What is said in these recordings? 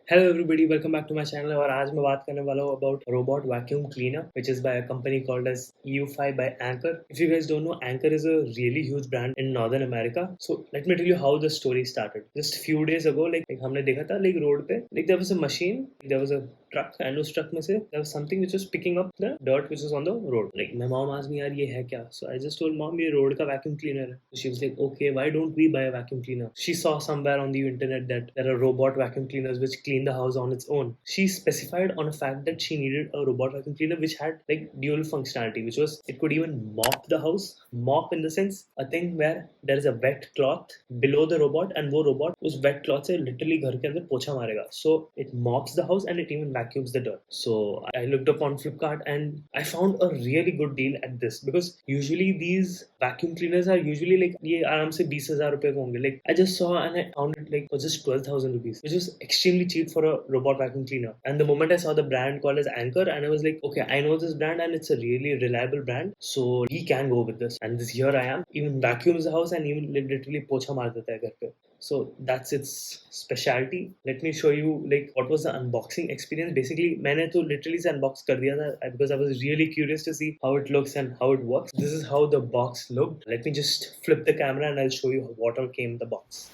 Hello everybody, welcome back to my channel. और आज मैं बात करने वाला हूँ about robot vacuum cleaner, which is by a company called as Eufy by Anker. If you guys don't know, Anker is a really huge brand in Northern America. So let me tell you how the story started. Just few days ago, हमने देखा था road पे, there was a machine, there was a truck, and उस truck में से there was something which was picking up the dirt which was on the road. My mom asked me, यार ये है क्या? So I just told mom, ये road का vacuum cleaner है. So she was like, okay, why don't we buy a vacuum cleaner? She saw somewhere on the internet that there are robot vacuum cleaners which clean the house on its own. She specified on a fact that she needed a robot vacuum cleaner which had dual functionality, which was it could even mop the house. Mop in the sense a thing where there is a wet cloth below the robot and वो robot उस wet cloth से literally घर के अंदर पोछा मारेगा. So it mops the house and it even vacuums the dirt. So I looked up on Flipkart and I found a really good deal at this because usually these vacuum cleaners are usually ये आराम से 20,000 रुपए के होंगे. I just saw and I found it for just 12,000 rupees, which was extremely cheap for a robot vacuum cleaner. And the moment I saw the brand called as Anker, and I was like, okay, I know this brand and it's a really reliable brand, so we can go with this. And here I am, even vacuums the house and even literally pocha maar deta hai ghar pe. So that's its specialty. Let me show you what was the unboxing experience. Basically, मैंने तो literally से unbox कर दिया था because I was really curious to see how it looks and how it works. This is how the box looked. Let me just flip the camera and I'll show you what all came in the box.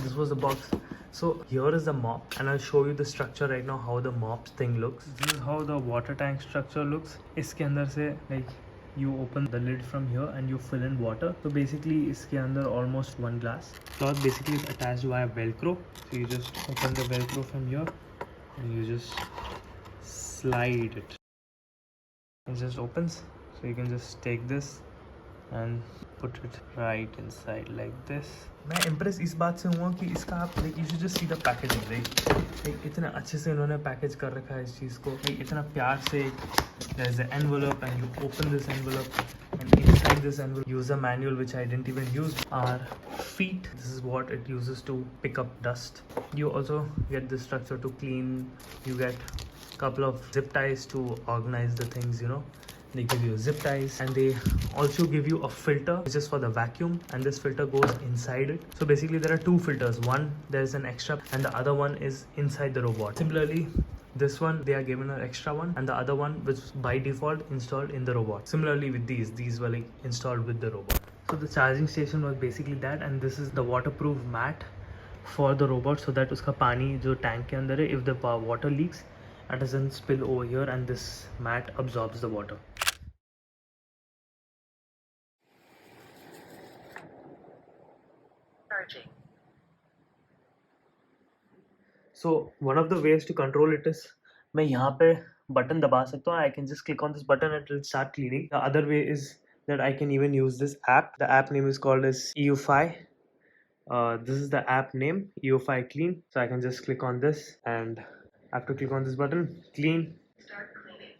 This was the box. So here is the mop and I'll show you the structure right now how the mop thing looks. This is how the water tank structure looks. इसके अंदर से you open the lid from here and you fill in water. So basically इसके अंदर almost one glass. Cloth basically is attached via velcro. So you just open the velcro from here and you just slide it. It just opens. So you can just take this and put it right inside like this. मैं impressed इस बात से हुआ कि इसका आप you should just see the packaging इतना अच्छे से इन्होंने पैकेज कर रखा है इस चीज़ को इतना प्यार से. there is an envelope and you open this envelope and inside this envelope use a manual which I didn't even use. Our feet, this is what it uses to pick up dust. You also get the structure to clean. You get a couple of zip ties to organize the things, They give you zip ties and they also give you a filter which is for the vacuum, and this filter goes inside it. So basically there are two filters. One, there's an extra and the other one is inside the robot. Similarly, this one they are given an extra one and the other one which by default installed in the robot. Similarly with these were installed with the robot. So the charging station was basically that, and this is the waterproof mat for the robot so that uska pani jo tank ke andar hai, if the water leaks, it doesn't spill over here and this mat absorbs the water. Charging. So one of the ways to control it is मैं यहाँ पे button दबा सकता हूँ. I can just click on this button and it will start cleaning. The other way is that I can even use this app. The app name is called as Eufy. This is the app name, Eufy Clean. So I can just click on this and I have to click on this button, clean. Start cleaning.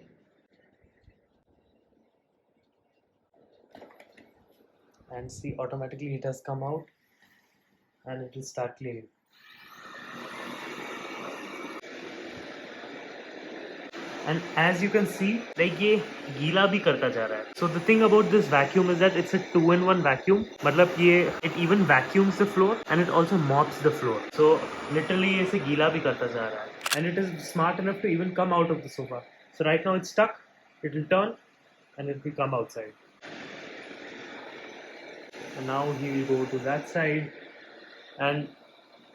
And see, automatically it has come out and it will start cleaning. And as you can see, ये गीला भी करता जा रहा है. So the thing about this vacuum is that it's a 2-in-1 vacuum. मतलब it even vacuums the floor and it also mops the floor. So literally इसे गीला भी करता जा रहा है. And it is smart enough to even come out of the sofa. So right now it's stuck. It will turn and it will come outside. And now he will go to that side. And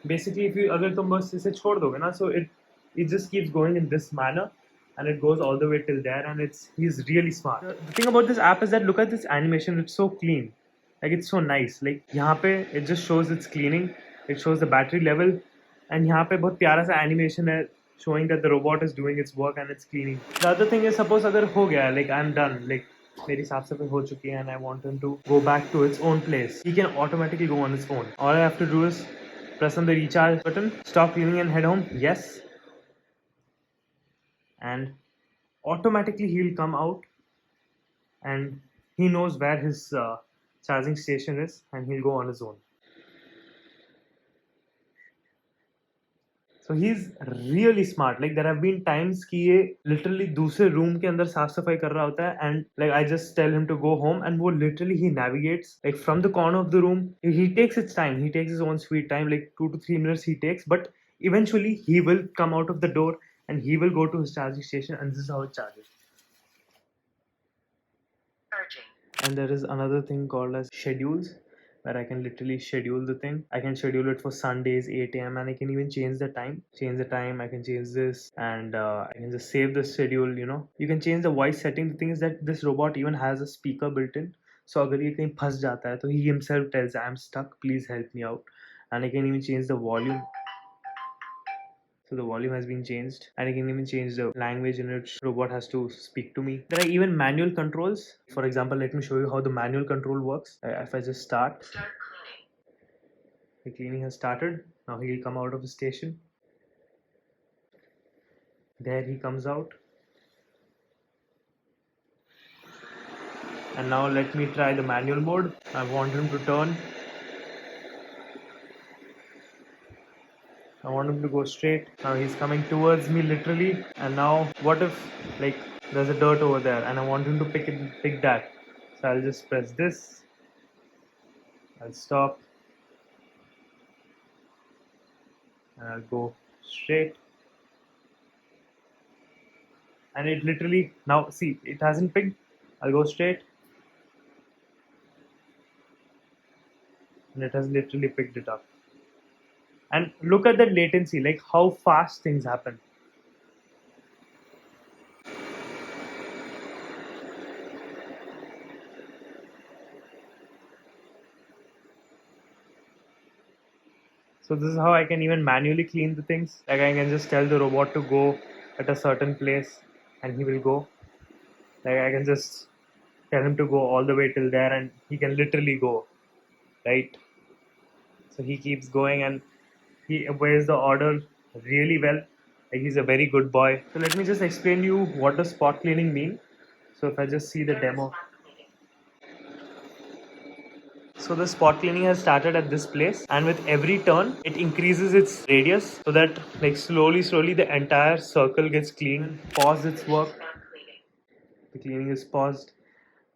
basically if you अगर तुम बस इसे छोड़ दोगे ना, so it just keeps going in this manner. And it goes all the way till there, and he's really smart. The thing about this app is that look at this animation, it's so clean. It's so nice. यहाँ पे it just shows it's cleaning, it shows the battery level, and यहाँ पे बहुत प्यारा सा animation है showing that the robot is doing its work and it's cleaning. The other thing is, suppose अगर हो गया, I'm done, मेरी साफ सफाई हो चुकी है and I want him to go back to its own place, he can automatically go on its own. All I have to do is press on the recharge button, stop cleaning and head home. Yes. And automatically he'll come out and he knows where his charging station is and he'll go on his own. So he's really smart. There have been times कि ये literally दूसरे room के अंदर साफ सफाई कर रहा होता है and I just tell him to go home and वो literally he navigates from the corner of the room. He takes his time. He takes his own sweet time, 2 to 3 minutes he takes, but Eventually he will come out of the door and he will go to his charging station, and this is how it charges. And there is another thing called as schedules, where I can literally schedule the thing. I can schedule it for Sundays 8 a.m. and I can even change the time. I can change this, and I can just save the schedule. You can change the voice setting. The thing is that this robot even has a speaker built in. So अगर ये कहीं फंस जाता है तो he himself tells, I am stuck, please help me out. And I can even change the volume. So the volume has been changed, and I can even change the language in which robot has to speak to me. There are even manual controls. For example, let me show you how the manual control works. If I just start cleaning. The cleaning has started. Now he'll come out of the station. There he comes out. And now let me try the manual mode. I want him to turn. I want him to go straight. Now he's coming towards me literally. And now what if like there's a dirt over there and I want him to pick that. So I'll just press this. I'll stop. And I'll go straight. And it literally, now see, it hasn't picked. I'll go straight. And it has literally picked it up. And look at the latency, like how fast things happen. So this is how I can even manually clean the things. Like I can just tell the robot to go at a certain place and he will go. Like I can just tell him to go all the way till there and he can literally go, right? So he keeps going and he obeys the order really well. Like he's a very good boy. So let me just explain you what does spot cleaning mean. So if I just see the demo. So the spot cleaning has started at this place, and with every turn it increases its radius so that like slowly the entire circle gets cleaned. Pause its work. The cleaning is paused.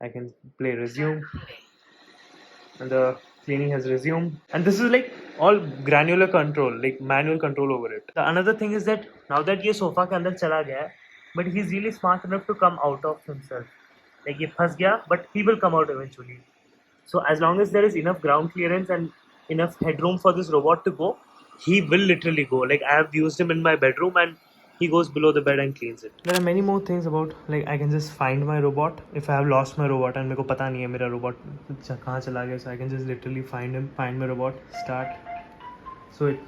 I can play resume and the cleaning has resumed, and this is like all granular control, like manual control over it. The another thing is that now that ये sofa के अंदर चला गया है, but he's really smart enough to come out of himself. Like ये फंस गया, but he will come out eventually. So as long as there is enough ground clearance and enough headroom for this robot to go, he will literally go. Like I have used him in my bedroom and he goes below the bed and cleans it. There are many more things about, like I can just find my robot if I have lost my robot and मेरे को पता नहीं है मेरा robot कहाँ चला गया. So I can just literally find him, find my robot, start. So it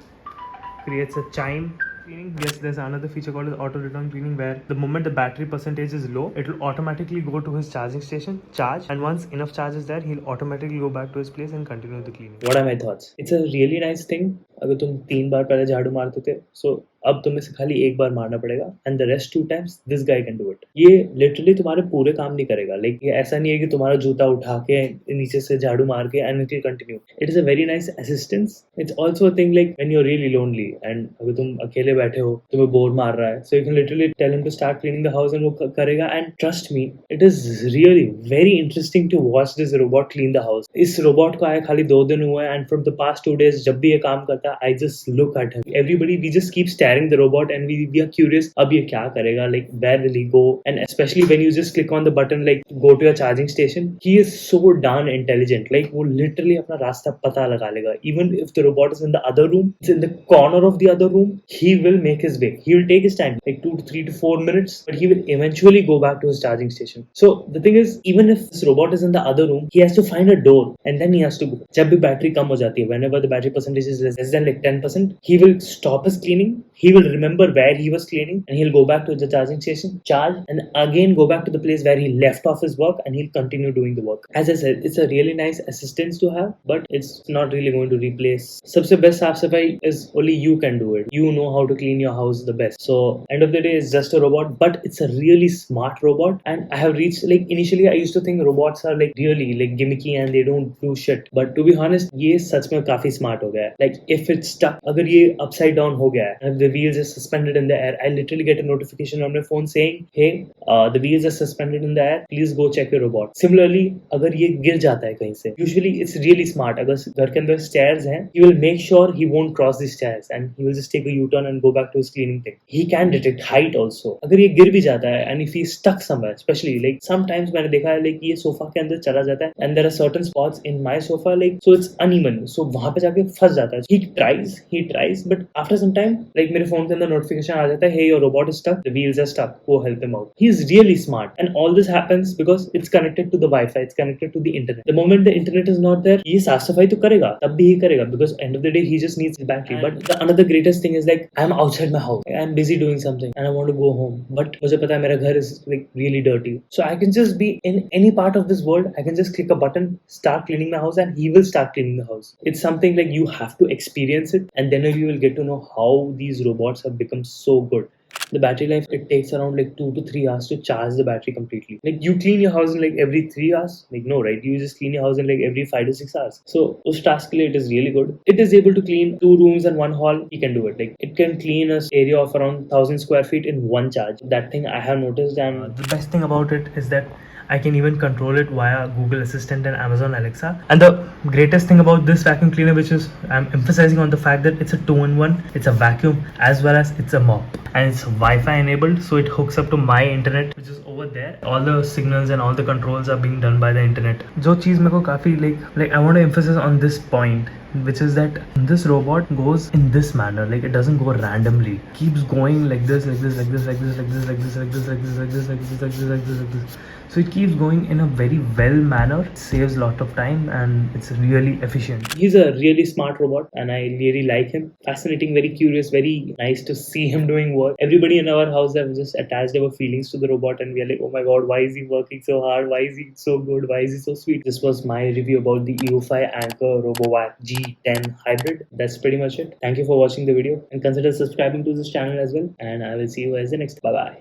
creates a chime. Cleaning. Yes, there's another feature called auto return cleaning, where the moment the battery percentage is low, it will automatically go to his charging station, charge, and once enough charge is there, he'll automatically go back to his place and continue the cleaning. What are my thoughts? It's a really nice thing. अगर तुम 3 बार पहले झाड़ू मारते थे, so अब तुम्हें से खाली 1 बार मारना पड़ेगा, and the rest 2 times this guy can do it. ये literally तुम्हारे पूरे काम नहीं करेगा. Like ये ऐसा नहीं है कि तुम्हारा जूता उठा के नीचे से झाड़ू मार के and it will continue. It is a very nice assistance. It's also a thing like when you're really lonely and अगर तुम अकेले बैठे हो, तुम्हें बोर मार रहा है, so you can literally tell him to start cleaning the house and वो करेगा. And trust me, it is really very interesting to watch this robot clean the house. इस robot को आए खाली 2 दिन हुए हैं, and from the past 2 days जब भी ये काम करता है, I just look at him. Everybody, we just keep staring the robot and we are curious अब ये क्या करेगा, like where will he go, and especially when you just click on the button like go to your charging station, he is so darn intelligent. Like वो literally अपना रास्ता पता लगा लेगा. Even if the robot is in the other room, it's in the corner of the other room, he will make his way. He will take his time, like 2 to 3 to 4 minutes, but he will eventually go back to his charging station. So the thing is, even if this robot is in the other room, he has to find a door and then he has to go. जब भी battery कम हो जाती है, whenever the battery percentage is less than like 10%, he will stop his cleaning, he will remember where he was cleaning, and he'll go back to the charging station, charge, and again go back to the place where he left off his work, and he'll continue doing the work. As I said, it's a really nice assistance to have, but it's not really going to replace. सबसे best साफ सफाई is only you can do it. You know how to clean your house the best. So end of the day, it's just a robot, but it's a really smart robot. And I have reached, like initially I used to think robots are like really like gimmicky and they don't do shit, but to be honest, ये सच में काफी smart हो गया है. Like if if it's stuck, अगर ये upside down हो गया है, and the wheels are suspended in the air, I literally get a notification on my phone saying, hey, the wheels are suspended in the air, please go check your robot. Similarly, अगर ये गिर जाता है कहीं से, usually it's really smart. अगर घर के अंदर stairs हैं, he will make sure he won't cross the stairs and he will just take a U-turn and go back to his cleaning thing. He can detect height also. अगर ये गिर भी जाता है and if he is stuck somewhere, especially like sometimes मैंने देखा है like ये sofa के अंदर चला जाता है and there are certain spots in my sofa like so it's uneven, so वहाँ पे जाके फंस जाता है. He tries, but after some time like मेरे phone के अंदर notification आ जाता है, hey your robot is stuck, the wheels are stuck, go help him out. He is really smart and all this happens because it's connected to the Wi-Fi, it's connected to the internet. The moment the internet is not there, ये साफ सफाई तो करेगा, तब भी ही करेगा because end of the day he just needs the battery. But the another greatest thing is like I'm outside my house, I'm busy doing something and I want to go home, but मुझे पता है मेरा घर is like really dirty, so I can just be in any part of this world, I can just click a button, start cleaning my house and he will start cleaning the house. It's something like you have to experience it and then you will get to know how these robots have become so good. The battery life, it takes around like 2 to 3 hours to charge the battery completely. Like you clean your house in like every 3 hours, like no, right? You just clean your house in like every 5 to 6 hours. So us task it is really good. It is able to clean 2 rooms and 1 hall. You can do it. Like it can clean an area of around 1000 square feet in one charge. That thing I have noticed. And the best thing about it is that I can even control it via Google Assistant and Amazon Alexa. And the greatest thing about this vacuum cleaner, which is I'm emphasizing on the fact that it's a 2-in-1, it's a vacuum as well as it's a mop, and it's Wi-Fi enabled, so it hooks up to my internet, which is over there. All the signals and all the controls are being done by the internet. जो चीज़ मेरे को काफ़ी like I want to emphasize on this point, which is that this robot goes in this manner, like it doesn't go randomly, it keeps going like this, like this, like this, like this, like this, like this, like this, like this, like this, like this, like this, like this, like this. So it keeps going in a very well manner, it saves a lot of time and it's really efficient. He's a really smart robot and I really like him. Fascinating, very curious, very nice to see him doing work. Everybody in our house have just attached our feelings to the robot and we are like, oh my god, why is he working so hard? Why is he so good? Why is he so sweet? This was my review about the Eufy Anker Robovac G10 hybrid. That's pretty much it. Thank you for watching the video and consider subscribing to this channel as well, and I will see you guys in the next. Bye bye.